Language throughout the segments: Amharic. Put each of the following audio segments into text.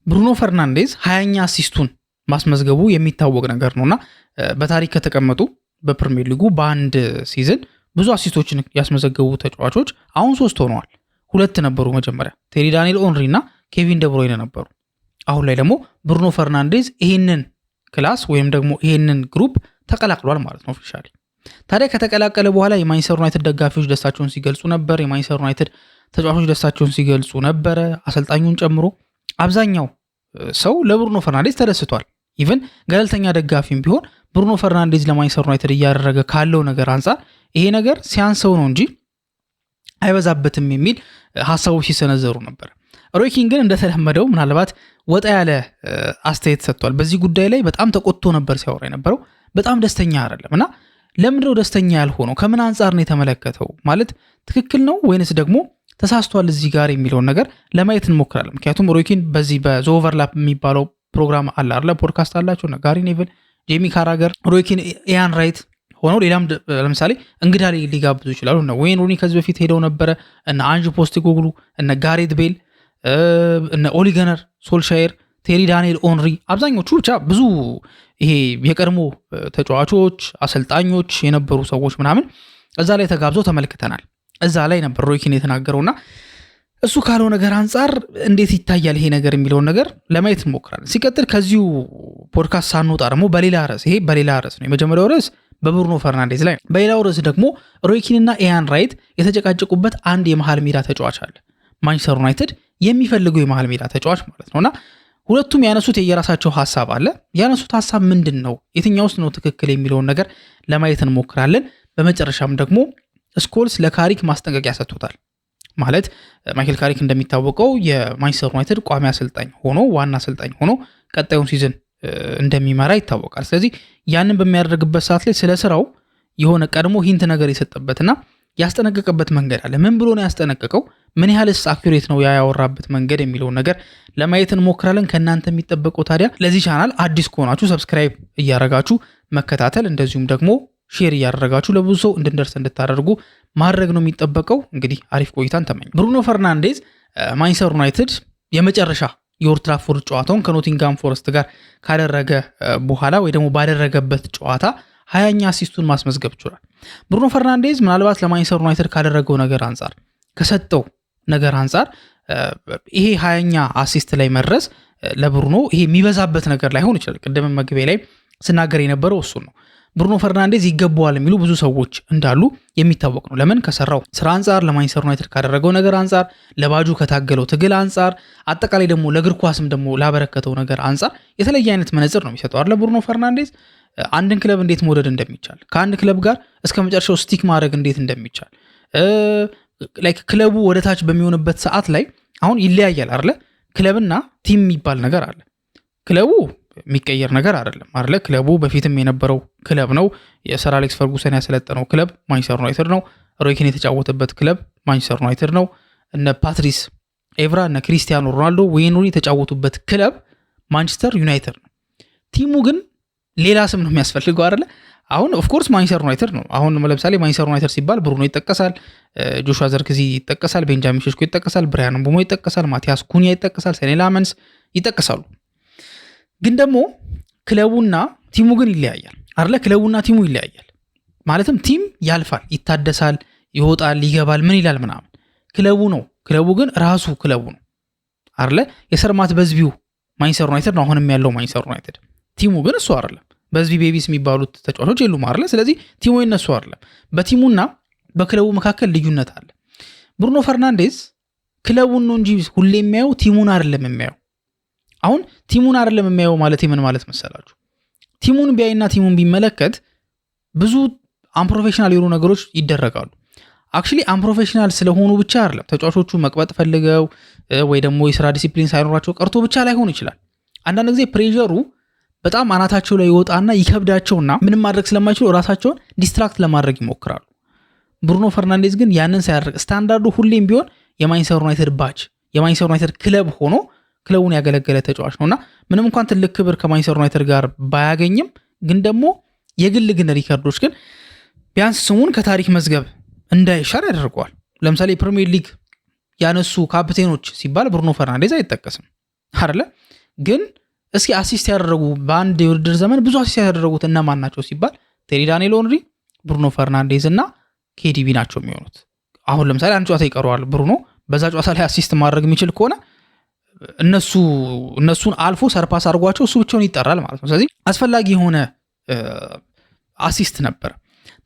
ብሩኖ ፈርናንዴዝ 20ኛ አሲስቱን ማስመዝገቡ የሚታወቅ ነገር ነውና በታሪክ ከተቀመጡ በፕሪሚየር ሊጉ በአንድ ሲዝን ብዙ አሲስቶችን ያስመዘገቡ ተጫዋቾች አሁን 3 ሆነዋል። 2 ነበሩ መጀመሪያ ቴሪ ዳንኤል ኦንሪ እና ኬቪን ደብሮይነ ነበሩ። አሁን ላይ ደግሞ ብሩኖ ፈርናንዴዝ ይሄንን ክላስ ወይም ደግሞ ይሄንን ግሩፕ ተቀላቅሏል ማለት ነው ኦፊሻሊ። ታዲያ ከተቀላቀለ በኋላ የማንቸስተር ዩናይትድ ደጋፊዎች ደስታቸውን ሲገልጹ ነበር። የማንቸስተር ዩናይትድ ተጫዋቾች ደስታቸውን ሲገልጹ ነበረ፣ አሰልጣኙን ጨምሮ አብዛኛው ሰው ለብሩኖ ፈርናንዴዝ ተደስቷል። ኢቭን ገለልተኛ ደጋፊም ቢሆን ብሩኖ ፈርናንዴዝ ለማንቸስተር ዩናይትድ እያደረገ ካለው ነገር አንጻር ይሄ ነገር ሲያንሰው ነው እንጂ አይበዛበትም የሚል ሀሳቦች ሲሰነዘሩ ነበር። ሮይ ኪን ግን እንደተለመደው ምናልባት ወጣ ያለ አስተያየት ሰጥቷል። በዚህ ጉዳይ ላይ በጣም ተቆጥቶ ነበር ሲያወራ የነበረው። በጣም ደስተኛ አይደለም እና ለምንድነው ደስተኛ ያልሆነው? ከምን አንጻር ነው የተመለከተው? ማለት ትክክል ነው ወይንስ ደግሞ ተሳስቷል እዚህ ጋር የሚለውን ነገር ለማየት እንሞክራለን። ምክንያቱም ሮይ ኪን በዚህ በዘ ኦቨርላፕ የሚባለው ፕሮግራም አለ አይደል? ፖድካስት አላቸው እና ጋሪ ኔቭል፣ ጄሚ ካራገር፣ ሮይ ኪን፣ ኢያን ራይት ሆነው ሌላም ለምሳሌ እንግዳ ሊጋብዙ ይችላሉ። እና ዌይን ሩኒ ከዚህ በፊት ሄደው ነበረ እና አንጅ ፖስቴኮግሉ እና ጋሬት ቤል እና ኦሊ ገነር ሶልሻየር፣ ቴሪ ዳንኤል ኦንሪ አብዛኞቹ ብቻ ብዙ ይሄ የቀድሞ ተጫዋቾች አሰልጣኞች የነበሩ ሰዎች ምናምን እዛ ላይ ተጋብዘው ተመልክተናል። እዛ ላይ ነበር ሮይ ኪን የተናገረውና እሱ ካለው ነገር አንጻር እንዴት ይታያል ይሄ ነገር የሚለውን ነገር ለማየት እንሞክራለን። ሲቀጥል ከዚሁ ፖድካስት ሳንወጣ ደግሞ በሌላ ርዕስ፣ ይሄ በሌላ ርዕስ ነው። የመጀመሪያው ርዕስ በብሩኖ ፈርናንዴዝ ላይ ነው። በሌላው ርዕስ ደግሞ ሮይ ኪን እና ኢያን ራይት የተጨቃጨቁበት አንድ የመሃል ሜዳ ተጫዋች አለ። ማንቸስተር ዩናይትድ የሚፈልገው የመሃል ሜዳ ተጫዋች ማለት ነውና ሁለቱም ያነሱት የየራሳቸው ሐሳብ አለ። ያነሱት ሐሳብ ምንድን ነው? የትኛውስ ነው ትክክል የሚለውን ነገር ለማየት እንሞክራለን። በመጨረሻም ደግሞ ስኮልስ ለካሪክ ማስጠንቀቂያ ሰጥቶታል። ማለት ማይክል ካሪክ እንደሚታወቀው የማንቸስተር ዩናይትድ ቋሚ አሰልጣኝ ሆኖ ዋና አሰልጣኝ ሆኖ ቀጣዩን ሲዝን እንደሚመራ ይታወቃል። ስለዚህ ያንን በሚያደርግበት ሰዓት ላይ ስለ ስራው የሆነ ቀድሞ ሂንት ነገር የሰጠበትና ያስጠነቀቀበት መንገድ አለ። ምን ብሎ ነው ያስጠነቀቀው? ምን ያህልስ አኩሬት ነው ያወራበት መንገድ የሚለውን ነገር ለማየት እንሞክራለን። ከእናንተ የሚጠበቀው ታዲያ ለዚህ ቻናል አዲስ ከሆናችሁ ሰብስክራይብ እያረጋችሁ መከታተል፣ እንደዚሁም ደግሞ ሼር እያደረጋችሁ ለብዙ ሰው እንድንደርስ እንድታደርጉ ማድረግ ነው የሚጠበቀው። እንግዲህ አሪፍ ቆይታን ተመኝ። ብሩኖ ፈርናንዴዝ ማንቸስተር ዩናይትድ የመጨረሻ የኦልድ ትራፎርድ ጨዋታውን ከኖቲንጋም ፎረስት ጋር ካደረገ በኋላ ወይ ደግሞ ባደረገበት ጨዋታ 20ኛ አሲስቱን ማስመዝገብ ችሏል። ብሩኖ ፈርናንዴዝ ምናልባት ለማንቸስተር ዩናይትድ ካደረገው ነገር አንጻር ከሰጠው ነገር አንጻር ይሄ 20ኛ አሲስት ላይ መድረስ ለብሩኖ ይሄ የሚበዛበት ነገር ላይሆን ይችላል። ቅድም መግቢያ ላይ ስናገር የነበረው እሱ ነው። ብሩኖ ፈርናንዴዝ ይገባዋል የሚሉ ብዙ ሰዎች እንዳሉ የሚታወቅ ነው። ለምን? ከሰራው ስራ አንጻር፣ ለማንቸስተር ዩናይትድ ካደረገው ነገር አንጻር፣ ለባጁ ከታገለው ትግል አንጻር፣ አጠቃላይ ደግሞ ለእግር ኳስም ደግሞ ላበረከተው ነገር አንጻር የተለየ አይነት መነጽር ነው የሚሰጠው አይደል? ብሩኖ ፈርናንዴዝ አንድን ክለብ እንዴት መውደድ እንደሚቻል፣ ከአንድ ክለብ ጋር እስከ መጨረሻው ስቲክ ማድረግ እንዴት እንደሚቻል፣ ላይክ ክለቡ ወደ ታች በሚሆንበት ሰዓት ላይ አሁን ይለያያል አይደለ? ክለብና ቲም የሚባል ነገር አለ። ክለቡ የሚቀየር ነገር አይደለም አይደለ? ክለቡ በፊትም የነበረው ክለብ ነው። የሰር አሌክስ ፈርጉሰን ያሰለጠነው ክለብ ማንቸስተር ዩናይትድ ነው። ሮይ ኪን የተጫወተበት ክለብ ማንቸስተር ዩናይትድ ነው። እነ ፓትሪስ ኤቭራ እነ ክሪስቲያኖ ሮናልዶ፣ ዌይን ሩኒ የተጫወቱበት ክለብ ማንቸስተር ዩናይትድ ነው። ቲሙ ግን ሌላ ስም ነው የሚያስፈልገው አይደለ? አሁን ኦፍ ኮርስ ማንቸስተር ዩናይትድ ነው። አሁን ለምሳሌ ማንቸስተር ዩናይትድ ሲባል ብሩኖ ይጠቀሳል፣ ጆሹዋ ዘርክዚ ይጠቀሳል፣ ቤንጃሚን ሼሽኮ ይጠቀሳል፣ ብራያን ምቡሞ ይጠቀሳል፣ ማቲያስ ኩኒያ ይጠቀሳል፣ ሴኔ ላመንስ ይጠቀሳሉ። ግን ደግሞ ክለቡና ቲሙ ግን ይለያያል አይደለ? ክለቡና ቲሙ ይለያያል። ማለትም ቲም ያልፋል፣ ይታደሳል፣ ይወጣል፣ ይገባል፣ ምን ይላል ምናምን። ክለቡ ነው። ክለቡ ግን ራሱ ክለቡ ነው አይደለ? የሰርማት በዝቢው ማንቸስተር ዩናይትድ ነው አሁንም ያለው ማንቸስተር ዩናይትድ። ቲሙ ግን እሱ አይደለም። በዝቢ ቤቢስ የሚባሉት ተጫዋቾች የሉም አይደለ? ስለዚህ ቲሙ የነሱ አይደለም። በቲሙና በክለቡ መካከል ልዩነት አለ። ብሩኖ ፈርናንዴዝ ክለቡን ነው እንጂ ሁሌ የሚያየው ቲሙን አይደለም የሚያየው። አሁን ቲሙን አይደለም የሚያየው ማለት ምን ማለት መሰላችሁ? ቲሙን ቢያይና ቲሙን ቢመለከት ብዙ አንፕሮፌሽናል የሆኑ ነገሮች ይደረጋሉ። አክቹሊ አንፕሮፌሽናል ስለሆኑ ብቻ አይደለም ተጫዋቾቹ መቅበጥ ፈልገው ወይ ደግሞ የስራ ዲሲፕሊን ሳይኖራቸው ቀርቶ ብቻ ላይሆን ይችላል። አንዳንድ ጊዜ ፕሬሸሩ በጣም አናታቸው ላይ ይወጣና ይከብዳቸውና ምንም ማድረግ ስለማይችሉ ራሳቸውን ዲስትራክት ለማድረግ ይሞክራሉ። ብሩኖ ፈርናንዴዝ ግን ያንን ሳያደርግ ስታንዳርዱ ሁሌም ቢሆን የማንቸስተር ዩናይትድ ባጅ የማንቸስተር ዩናይትድ ክለብ ሆኖ ክለቡን ያገለገለ ተጫዋች ነውና ምንም እንኳን ትልቅ ክብር ከማንቸስተር ዩናይትድ ጋር ባያገኝም ግን ደግሞ የግል ግን ሪከርዶች ግን ቢያንስ ስሙን ከታሪክ መዝገብ እንዳይሻር ያደርገዋል። ለምሳሌ ፕሪሚየር ሊግ ያነሱ ካፕቴኖች ሲባል ብሩኖ ፈርናንዴዝ አይጠቀስም አይደለ? ግን እስኪ አሲስት ያደረጉ በአንድ የውድድር ዘመን ብዙ አሲስት ያደረጉት እነማን ናቸው ሲባል ቴሪ ዳንኤል ሄንሪ፣ ብሩኖ ፈርናንዴዝ እና ኬዲቢ ናቸው የሚሆኑት። አሁን ለምሳሌ አንድ ጨዋታ ይቀረዋል ብሩኖ፣ በዛ ጨዋታ ላይ አሲስት ማድረግ የሚችል ከሆነ እነሱን አልፎ ሰርፓስ አድርጓቸው እሱ ብቻውን ይጠራል ማለት ነው። ስለዚህ አስፈላጊ የሆነ አሲስት ነበር።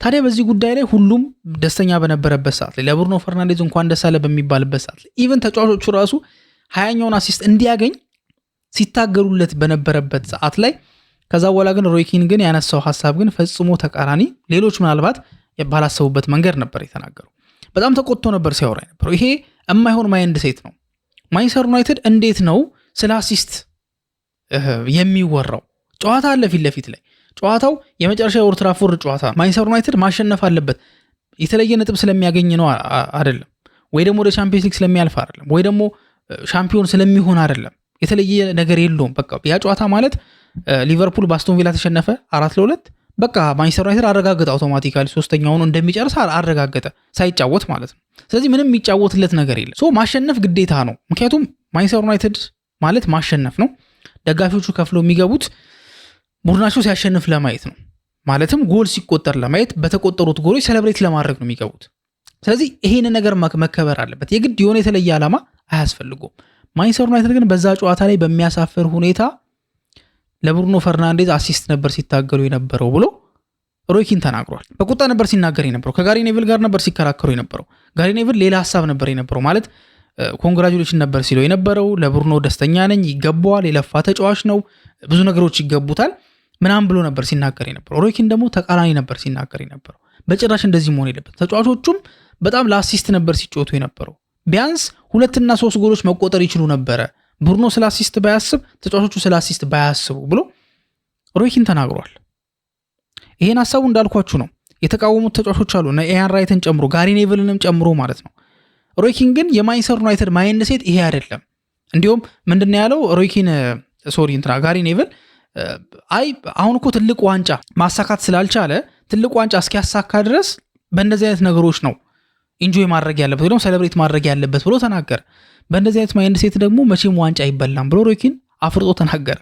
ታዲያ በዚህ ጉዳይ ላይ ሁሉም ደስተኛ በነበረበት ሰዓት ላይ ለብሩኖ ፈርናንዴዝ እንኳን ደስ አለ በሚባልበት ሰዓት ላይ ኢቨን ተጫዋቾቹ ራሱ 20ኛውን አሲስት እንዲያገኝ ሲታገሉለት በነበረበት ሰዓት ላይ ከዛ በኋላ ግን ሮይ ኪን ግን ያነሳው ሐሳብ ግን ፈጽሞ ተቃራኒ፣ ሌሎች ምናልባት ባላሰቡበት መንገድ ነበር የተናገረው። በጣም ተቆጥቶ ነበር ሲያወራ ነበር። ይሄ የማይሆን ማይንድ ሴት ነው። ማንቸስተር ዩናይትድ እንዴት ነው ስለ አሲስት የሚወራው? ጨዋታ አለ ፊት ለፊት ላይ። ጨዋታው የመጨረሻ የኦልድ ትራፎርድ ጨዋታ ነው። ማንቸስተር ዩናይትድ ማሸነፍ አለበት። የተለየ ነጥብ ስለሚያገኝ ነው አይደለም፣ ወይ ደግሞ ወደ ቻምፒየንስ ሊግ ስለሚያልፍ አይደለም፣ ወይ ደግሞ ሻምፒዮን ስለሚሆን አይደለም። የተለየ ነገር የለውም። በቃ ያ ጨዋታ ማለት ሊቨርፑል በአስቶን ቪላ ተሸነፈ 4-2 በቃ ማንቸስተር ዩናይትድ አረጋገጠ። አውቶማቲካሊ ሶስተኛውን እንደሚጨርስ አረጋገጠ ሳይጫወት ማለት ነው። ስለዚህ ምንም የሚጫወትለት ነገር የለም። ሶ ማሸነፍ ግዴታ ነው። ምክንያቱም ማንቸስተር ዩናይትድ ማለት ማሸነፍ ነው። ደጋፊዎቹ ከፍለው የሚገቡት ቡድናቸው ሲያሸንፍ ለማየት ነው። ማለትም ጎል ሲቆጠር ለማየት፣ በተቆጠሩት ጎሎች ሴሌብሬት ለማድረግ ነው የሚገቡት። ስለዚህ ይሄን ነገር መከበር አለበት። የግድ የሆነ የተለየ ዓላማ አያስፈልጉም። ማንቸስተር ዩናይትድ ግን በዛ ጨዋታ ላይ በሚያሳፍር ሁኔታ ለብሩኖ ፈርናንዴዝ አሲስት ነበር ሲታገሉ የነበረው ብሎ ሮይ ኪን ተናግሯል። በቁጣ ነበር ሲናገር የነበረው። ከጋሪ ኔቪል ጋር ነበር ሲከራከሩ የነበረው። ጋሪ ኔቪል ሌላ ሀሳብ ነበር የነበረው። ማለት ኮንግራጁሌሽን ነበር ሲለው የነበረው። ለብሩኖ ደስተኛ ነኝ፣ ይገባዋል፣ የለፋ ተጫዋች ነው፣ ብዙ ነገሮች ይገቡታል ምናምን ብሎ ነበር ሲናገር የነበረው። ሮይ ኪን ደግሞ ተቃራኒ ነበር ሲናገር የነበረው። በጭራሽ እንደዚህ መሆን የለበት። ተጫዋቾቹም በጣም ለአሲስት ነበር ሲጮቱ የነበረው። ቢያንስ 2 እና 3 ጎሎች መቆጠር ይችሉ ነበረ። ብሩኖ ስለ አሲስት ባያስብ፣ ተጫዋቾቹ ስለ አሲስት ባያስቡ ብሎ ሮይ ኪን ተናግሯል። ይሄን ሐሳቡ እንዳልኳችሁ ነው። የተቃወሙት ተጫዋቾች አሉ እና ኢያን ራይትን ጨምሮ ጋሪ ኔቪልንም ጨምሮ ማለት ነው። ሮይ ኪን ግን የማንቸስተር ዩናይትድ ማይንድ ሴት ይሄ አይደለም። እንዲሁም ምንድነው ያለው ሮይ ኪን ጋሪ ኔቪል አሁን እኮ ትልቅ ዋንጫ ማሳካት ስላልቻለ ትልቅ ዋንጫ እስኪያሳካ ድረስ በእንደዚህ አይነት ነገሮች ነው ኢንጆይ ማድረግ ያለበት ወይ ደግሞ ሴሌብሬት ማድረግ ያለበት ብሎ ተናገረ። በእንደዚህ አይነት ማይንድ ሴት ደግሞ መቼም ዋንጫ አይበላም ብሎ ሮይ ኪን አፍርጦ ተናገረ።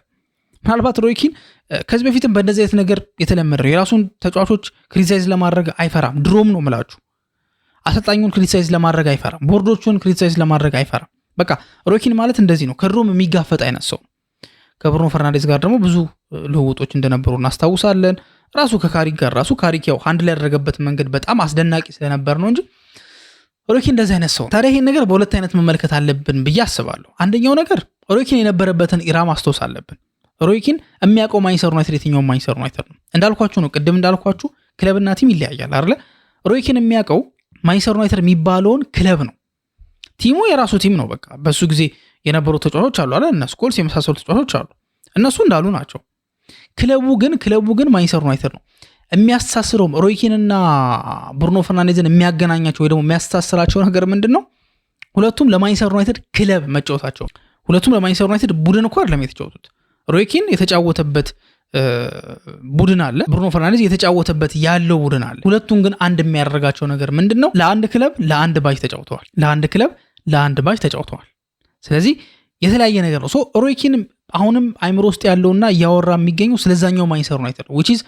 ምናልባት ሮይ ኪን ከዚህ በፊትም በእንደዚህ አይነት ነገር የተለመደ ነው። የራሱን ተጫዋቾች ክሪቲሳይዝ ለማድረግ አይፈራም። ድሮም ነው ምላችሁ። አሰልጣኙን ክሪቲሳይዝ ለማድረግ አይፈራም። ቦርዶቹን ክሪቲሳይዝ ለማድረግ አይፈራም። በቃ ሮይ ኪን ማለት እንደዚህ ነው። ከድሮም የሚጋፈጥ አይነት ሰው። ከብሩኖ ፈርናንዴዝ ጋር ደግሞ ብዙ ልውውጦች እንደነበሩ እናስታውሳለን። ራሱ ከካሪክ ጋር ካሪክ ያው ሃንድ ላይ ያደረገበት መንገድ በጣም አስደናቂ ስለነበር ነው እንጂ ሮይ ኪን እንደዚህ አይነት ሰው። ታዲያ ይሄን ነገር በሁለት አይነት መመልከት አለብን ብዬ አስባለሁ። አንደኛው ነገር ሮይ ኪን የነበረበትን ኢራ ማስታወስ አለብን። ሮይ ኪን የሚያውቀው ማንቸስተር ዩናይትድ የትኛው ማንቸስተር ዩናይትድ ነው? እንዳልኳችሁ ነው፣ ቅድም እንዳልኳችሁ ክለብና ቲም ይለያያል አይደለ? ሮይ ኪን የሚያውቀው ማንቸስተር ዩናይትድ የሚባለውን ክለብ ነው። ቲሙ የራሱ ቲም ነው። በቃ በሱ ጊዜ የነበሩ ተጫዋቾች አሉ አይደል? እነ ስኮልስ የመሳሰሉ ተጫዋቾች አሉ። እነሱ እንዳሉ ናቸው። ክለቡ ግን ማንቸስተር ዩናይትድ ነው። የሚያስተሳስረው ሮይ ኪንና ብሩኖ ፈርናንዴዝን የሚያገናኛቸው ወይ ደግሞ የሚያስተሳስራቸው ነገር ምንድነው? ሁለቱም ለማንቸስተር ዩናይትድ ክለብ መጫወታቸው። ሁለቱም ለማንቸስተር ዩናይትድ ቡድን እኮ አይደለም የተጫወቱት። ሮይ ኪን የተጫወተበት ቡድን አለ፣ ብሩኖ ፈርናንዴዝ የተጫወተበት ያለው ቡድን አለ። ሁለቱም ግን አንድ የሚያደርጋቸው ነገር ምንድነው? ለአንድ ክለብ ለአንድ ባጅ ተጫውተዋል። ለአንድ ክለብ ለአንድ ባጅ ተጫውተዋል። ስለዚህ የተለያየ ነገር ነው። ሮይ ኪን አሁንም አይምሮ ውስጥ ያለውና እያወራ የሚገኘው ስለዛኛው ማንቸስተር ዩናይትድ ነው። which is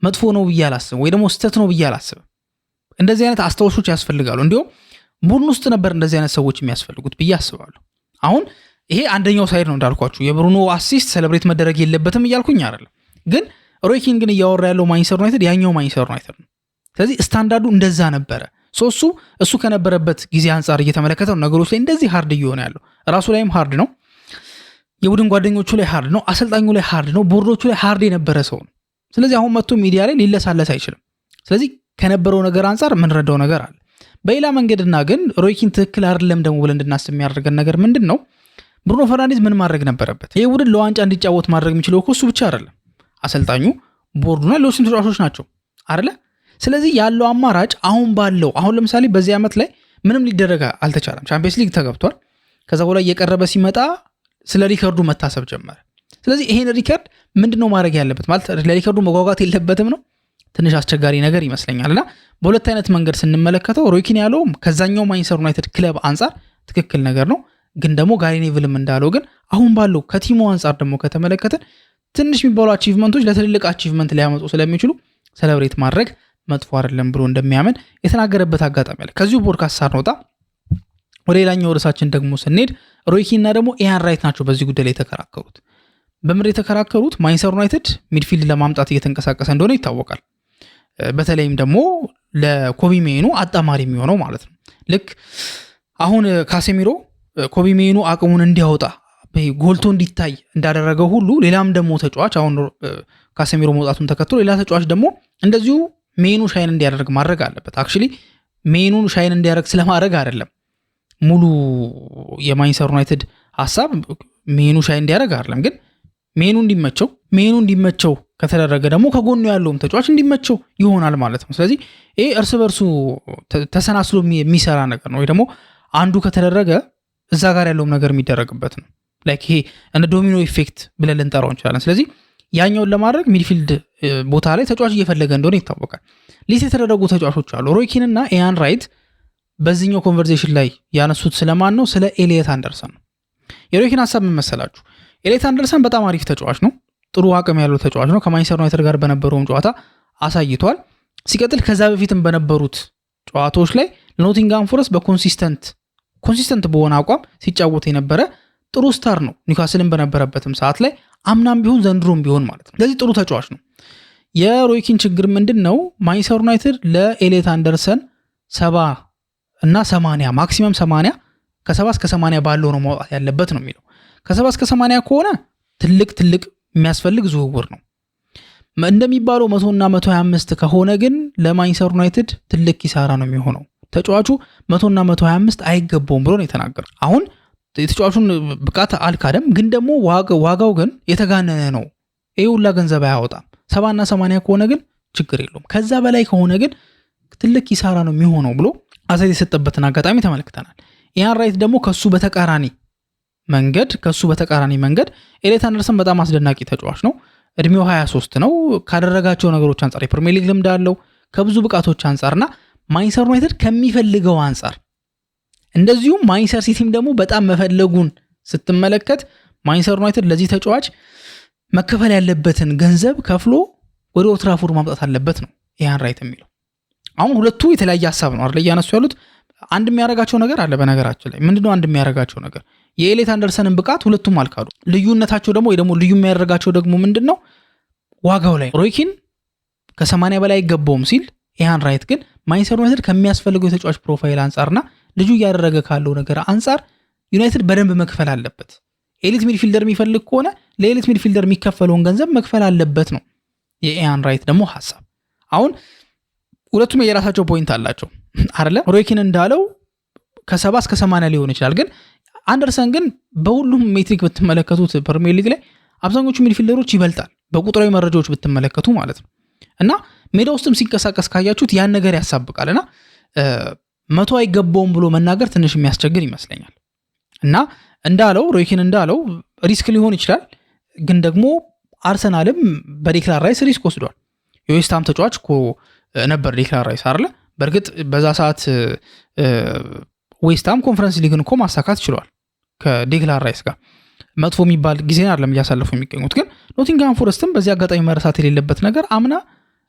መጥፎ ነው ብዬ አላስብም፣ ወይ ደግሞ ስህተት ነው ብዬ አላስብም። እንደዚህ አይነት አስተዋሾች ያስፈልጋሉ። እንዲሁም ቡድን ውስጥ ነበር እንደዚህ አይነት ሰዎች የሚያስፈልጉት ብዬ አስባለሁ። አሁን ይሄ አንደኛው ሳይድ ነው እንዳልኳችሁ። የብሩኖ አሲስት ሴሌብሬት መደረግ የለበትም እያልኩኝ አይደለም። ግን ሮይ ኪን ግን እያወራ ያለው ማንቸስተር ዩናይትድ ያኛው ማንቸስተር ዩናይትድ ነው። ስለዚህ ስታንዳርዱ እንደዛ ነበረ። እሱ ከነበረበት ጊዜ አንጻር እየተመለከተው ነገሮች ላይ እንደዚህ ሃርድ እየሆነ ያለው ራሱ ላይም ሃርድ ነው፣ የቡድን ጓደኞቹ ላይ ሃርድ ነው፣ አሰልጣኙ ላይ ሃርድ ነው፣ ቦርዶቹ ላይ ሃርድ የነበረ ሰው ነው። ስለዚህ አሁን መጥቶ ሚዲያ ላይ ሊለሳለስ አይችልም። ስለዚህ ከነበረው ነገር አንጻር የምንረዳው ነገር አለ። በሌላ መንገድና ግን ሮይ ኪን ትክክል አይደለም ደግሞ ብለን እንድናስብ የሚያደርገን ነገር ምንድን ነው? ብሩኖ ፈርናንዴዝ ምን ማድረግ ነበረበት? ይህ ቡድን ለዋንጫ እንዲጫወት ማድረግ የሚችለው እኮ እሱ ብቻ አይደለም፣ አሰልጣኙ፣ ቦርዱና ሌሎችም ተጫዋቾች ናቸው አይደለ? ስለዚህ ያለው አማራጭ አሁን ለምሳሌ በዚህ ዓመት ላይ ምንም ሊደረግ አልተቻለም። ቻምፒየንስ ሊግ ተገብቷል። ከዛ በኋላ እየቀረበ ሲመጣ ስለ ሪከርዱ መታሰብ ጀመረ። ስለዚህ ይሄን ሪከርድ ምንድነው ማድረግ ያለበት? ማለት ለሪከርዱ መጓጓት የለበትም ነው። ትንሽ አስቸጋሪ ነገር ይመስለኛልና በሁለት አይነት መንገድ ስንመለከተው ሮይ ኪን ያለውም ከዛኛው ማንቸስተር ዩናይትድ ክለብ አንጻር ትክክል ነገር ነው። ግን ደግሞ ጋሪ ኔቭልም እንዳለው ግን አሁን ባለው ከቲሙ አንጻር ደግሞ ከተመለከተ ትንሽ የሚባሉ አቺቭመንቶች ለትልልቅ አቺቭመንት ሊያመጡ ስለሚችሉ ሰለብሬት ማድረግ መጥፎ አይደለም ብሎ እንደሚያምን የተናገረበት አጋጣሚ አለ። ከዚሁ ፖድካስት ሳንወጣ ወደ ሌላኛው ርዕሳችን ደግሞ ስንሄድ ሮይኪ እና ደግሞ ኢያን ራይት ናቸው በዚህ ጉዳይ ላይ የተከራከሩት። በምር የተከራከሩት ማንቸስተር ዩናይትድ ሚድፊልድ ለማምጣት እየተንቀሳቀሰ እንደሆነ ይታወቃል። በተለይም ደግሞ ለኮቢ ሜኑ አጣማሪ የሚሆነው ማለት ነው። ልክ አሁን ካሴሚሮ ኮቢ ሜኑ አቅሙን እንዲያወጣ ጎልቶ እንዲታይ እንዳደረገው ሁሉ ሌላም ደግሞ ተጫዋች አሁን ካሴሚሮ መውጣቱን ተከትሎ ሌላ ተጫዋች ደግሞ እንደዚሁ ሜኑ ሻይን እንዲያደርግ ማድረግ አለበት። አክቹሊ ሜኑን ሻይን እንዲያደርግ ስለማድረግ አይደለም ሙሉ የማንቸስተር ዩናይትድ ሐሳብ ሜኑ ሻይን እንዲያደርግ አይደለም፣ ግን ሜኑ እንዲመቸው ከተደረገ ደግሞ ከጎኑ ያለውም ተጫዋች እንዲመቸው ይሆናል ማለት ነው። ስለዚህ ይሄ እርስ በርሱ ተሰናስሎ የሚሰራ ነገር ነው። ወይ ደግሞ አንዱ ከተደረገ እዛ ጋር ያለውም ነገር የሚደረግበት ነው። ላይክ ይሄ እንደ ዶሚኖ ኢፌክት ብለን ልንጠራው እንችላለን። ስለዚህ ያኛውን ለማድረግ ሚድፊልድ ቦታ ላይ ተጫዋች እየፈለገ እንደሆነ ይታወቃል። ሊስት የተደረጉ ተጫዋቾች አሉ። ሮይኪን እና ኢያን ራይት በዚህኛው ኮንቨርሴሽን ላይ ያነሱት ስለማን ነው? ስለ ኤሊየት አንደርሰን ነው። የሮይኪን ሀሳብ ምን መሰላችሁ? ኤሊየት አንደርሰን በጣም አሪፍ ተጫዋች ነው፣ ጥሩ አቅም ያለው ተጫዋች ነው። ከማንቸስተር ዩናይትድ ጋር በነበረውም ጨዋታ አሳይቷል። ሲቀጥል ከዛ በፊትም በነበሩት ጨዋታዎች ላይ ለኖቲንጋም ፎረስት ኮንሲስተንት በሆነ አቋም ሲጫወት የነበረ ጥሩ ስታር ነው። ኒውካስልን በነበረበትም ሰዓት ላይ አምናም ቢሆን ዘንድሮም ቢሆን ማለት ነው። ስለዚህ ጥሩ ተጫዋች ነው። የሮይኪን ችግር ምንድን ነው? ማንቸስተር ዩናይትድ ለኤሊየት አንደርሰን 70 እና 80 ማክሲመም 80 ከ70 እስከ 80 ባለው ነው ማውጣት ያለበት ነው የሚለው። ከ70 እስከ 80 ከሆነ ትልቅ የሚያስፈልግ ዝውውር ነው። እንደሚባለው 100 እና 125 ከሆነ ግን ለማንቸስተር ዩናይትድ ትልቅ ኪሳራ ነው የሚሆነው። ተጫዋቹ 100 እና 125 አይገባውም ብሎ ነው የተናገረው። አሁን የተጫዋቹን ብቃት አልካደም፣ ግን ደግሞ ዋጋው ግን የተጋነነ ነው። ይሄ ሁላ ገንዘብ አያወጣም። 70 እና 80 ከሆነ ግን ችግር የለውም። ከዛ በላይ ከሆነ ግን ትልቅ ኪሳራ ነው የሚሆነው ብሎ አሳይት የሰጠበትን አጋጣሚ ተመልክተናል። ኢያን ራይት ደግሞ ከሱ በተቃራኒ መንገድ ኤሊየት አንደርሰን በጣም አስደናቂ ተጫዋች ነው። እድሜው 23 ነው። ካደረጋቸው ነገሮች አንጻር የፕሪሚየር ሊግ ልምድ አለው ከብዙ ብቃቶች አንጻርና ማንቸስተር ዩናይትድ ከሚፈልገው አንጻር እንደዚሁም ማንቸስተር ሲቲም ደግሞ በጣም መፈለጉን ስትመለከት ማንቸስተር ዩናይትድ ለዚህ ተጫዋች መከፈል ያለበትን ገንዘብ ከፍሎ ወደ ኦልድ ትራፎርድ ማምጣት አለበት ነው ኢያን ራይት የሚለው። አሁን ሁለቱ የተለያየ ሀሳብ ነው አይደል እያነሱ ያሉት። አንድ የሚያረጋቸው ነገር አለ። በነገራችን ላይ ምንድነው አንድ የሚያረጋቸው ነገር? የኤሊየት አንደርሰንን ብቃት ሁለቱም አልካዱ። ልዩነታቸው ደግሞ ወይ ደግሞ ልዩ የሚያደርጋቸው ደግሞ ምንድነው? ዋጋው ላይ ሮይኪን ከ80 በላይ አይገባውም ሲል ኢያን ራይት ግን ማንቸስተር ዩናይትድ ከሚያስፈልገው የተጫዋች ፕሮፋይል አንጻርና ልጁ እያደረገ ካለው ነገር አንጻር ዩናይትድ በደንብ መክፈል አለበት። ኤሊት ሚድፊልደር የሚፈልግ ከሆነ ለኤሊት ሚድፊልደር የሚከፈለውን ገንዘብ መክፈል አለበት ነው የኢያን ራይት ደግሞ ሐሳብ። አሁን ሁለቱም የራሳቸው ፖይንት አላቸው አይደለ? ሮይኪን እንዳለው ከ70 እስከ 80 ሊሆን ይችላል። ግን አንደርሰን ግን በሁሉም ሜትሪክ ብትመለከቱት ፕሪሚየር ሊግ ላይ አብዛኞቹ ሚድፊልደሮች ይበልጣል፣ በቁጥራዊ መረጃዎች ብትመለከቱ ማለት ነው። እና ሜዳ ውስጥም ሲንቀሳቀስ ካያችሁት ያን ነገር ያሳብቃልና 100 አይገባውም ብሎ መናገር ትንሽ የሚያስቸግር ይመስለኛል። እና እንዳለው ሮይኪን እንዳለው ሪስክ ሊሆን ይችላል። ግን ደግሞ አርሰናልም በዴክላን ራይስ ሪስክ ወስዷል። የዌስትሃም ተጫዋች እኮ ነበር ዴክላን ራይስ አይደለ? በእርግጥ በዛ ሰዓት ዌስትሃም ኮንፈረንስ ሊግን እኮ ማሳካት ችሏል ከዴክላን ራይስ ጋር። መጥፎ የሚባል ጊዜ አይደለም እያሳለፉ የሚገኙት። ግን ኖቲንግሃም ፎረስትም በዚህ አጋጣሚ መረሳት የሌለበት ነገር አምና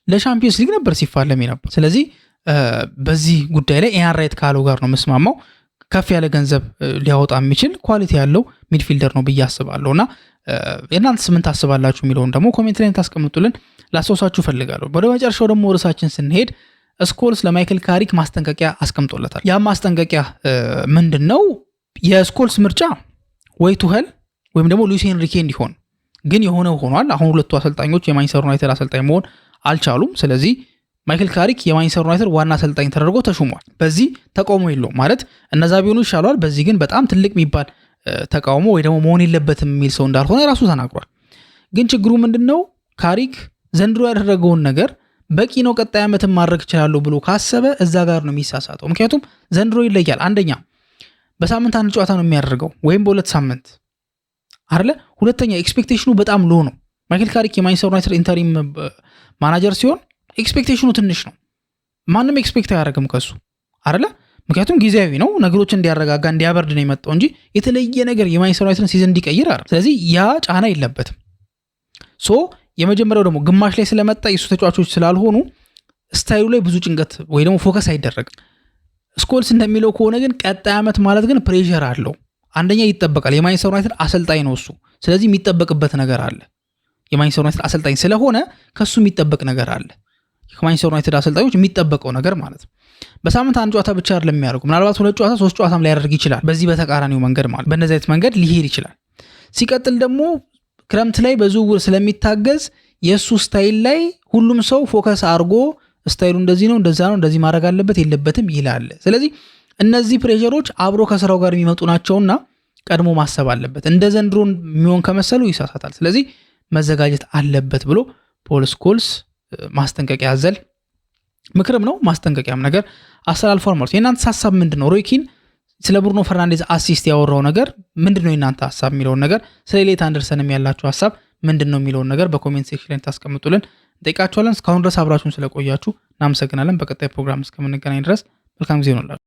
ለሻምፒዮንስ ሊግ ነበር ሲፋለም ነበር። ስለዚህ በዚህ ጉዳይ ላይ ኢያን ራይት ካለው ጋር ነው መስማማው። ከፍ ያለ ገንዘብ ሊያወጣ የሚችል ኳሊቲ ያለው ሚድፊልደር ነው ብዬ አስባለሁ። እና የእናንተስ ምን ታስባላችሁ የሚለውን ደግሞ ኮሜንት ላይ ታስቀምጡልን፣ ላስታውሳችሁ ፈልጋለሁ። ወደ መጨረሻው ደግሞ ርዕሳችን ስንሄድ ስኮልስ ለማይክል ካሪክ ማስጠንቀቂያ አስቀምጦለታል። ያ ማስጠንቀቂያ ምንድን ነው? የስኮልስ ምርጫ ወይ ቱኸል ወይም ደግሞ ሉዊስ ኤንሪኬ እንዲሆን ግን የሆነው ሆኗል። አሁን ሁለቱ አሰልጣኞች የማንቸስተር ዩናይትድ አሰልጣኝ መሆን አልቻሉም። ስለዚህ ማይክል ካሪክ የማንቸስተር ዩናይትድ ዋና አሰልጣኝ ተደርጎ ተሹሟል። በዚህ ተቃውሞ የለውም ማለት እነዛ ቢሆኑ ይሻሏል። በዚህ ግን በጣም ትልቅ የሚባል ተቃውሞ ወይ ደግሞ መሆን የለበትም የሚል ሰው እንዳልሆነ ራሱ ተናግሯል። ግን ችግሩ ምንድነው? ካሪክ ዘንድሮ ያደረገውን ነገር በቂ ነው ቀጣይ ዓመትን ማድረግ ይችላሉ ብሎ ካሰበ እዛ ጋር ነው የሚሳሳተው። ምክንያቱም ዘንድሮ ይለያል። አንደኛ በሳምንት አንድ ጨዋታ ነው የሚያደርገው ወይም በሁለት ሳምንት አይደለ? ሁለተኛ ኤክስፔክቴሽኑ በጣም ሎ ነው። ማይክል ካሪክ የማንቸስተር ዩናይትድ ኢንተሪም ማናጀር ሲሆን ኤክስፔክቴሽኑ ትንሽ ነው። ማንም ኤክስፔክት አያደርግም ከሱ አይደለ? ምክንያቱም ጊዜያዊ ነው፣ ነገሮች እንዲያረጋጋ እንዲያበርድ ነው የመጣው እንጂ የተለየ ነገር የማንቸስተር ዩናይትድን ሲዝን እንዲቀይር አይደል። ስለዚህ ያ ጫና የለበትም። ሶ የመጀመሪያው ደግሞ ግማሽ ላይ ስለመጣ የሱ ተጫዋቾች ስላልሆኑ ስታይሉ ላይ ብዙ ጭንቀት ወይ ደግሞ ፎከስ አይደረግም። ስኮልስ እንደሚለው ከሆነ ግን ቀጣይ ዓመት ማለት ግን ፕሬሸር አለው። አንደኛ ይጠበቃል፣ የማንቸስተር ዩናይትድ አሰልጣኝ ነው እሱ። ስለዚህ የሚጠበቅበት ነገር አለ። የማንቸስተር ዩናይትድ አሰልጣኝ ስለሆነ ከሱ የሚጠበቅ ነገር አለ። ከማንቸስተር ዩናይትድ አሰልጣኞች የሚጠበቀው ነገር ማለት ነው በሳምንት አንድ ጨዋታ ብቻ አይደለም የሚያደርጉ፣ ምናልባት 2 ጨዋታ 3 ጨዋታም ሊያደርግ ይችላል። በዚህ በተቃራኒው መንገድ ማለት በእነዚህ አይነት መንገድ ሊሄድ ይችላል። ሲቀጥል ደግሞ ክረምት ላይ በዝውውር ስለሚታገዝ የእሱ ስታይል ላይ ሁሉም ሰው ፎከስ አድርጎ ስታይሉ እንደዚህ ነው እንደዛ ነው እንደዚህ ማድረግ አለበት የለበትም ይላል። ስለዚህ እነዚህ ፕሬሸሮች አብሮ ከስራው ጋር የሚመጡ ናቸውና ቀድሞ ማሰብ አለበት። እንደ ዘንድሮ የሚሆን ከመሰሉ ይሳሳታል። ስለዚህ መዘጋጀት አለበት ብሎ ፖል ስኮልስ ማስጠንቀቂያ ያዘል ምክርም ነው ማስጠንቀቂያም ነገር አስተላልፏል ማለት ነው። የእናንተ ሀሳብ ምንድን ነው? ሮይ ኪን ስለ ብሩኖ ፈርናንዴዝ አሲስት ያወራው ነገር ምንድን ነው? የእናንተ ሀሳብ የሚለውን ነገር ስለ ኤሊዮት አንደርሰንም ያላችሁ ሀሳብ ምንድን ነው የሚለውን ነገር በኮሜንት ሴክሽን ላይ ታስቀምጡልን እንጠይቃችኋለን። እስካሁን ድረስ አብራችሁን ስለቆያችሁ እናመሰግናለን። በቀጣይ ፕሮግራም እስከምንገናኝ ድረስ መልካም ጊዜ ይሁንላችሁ።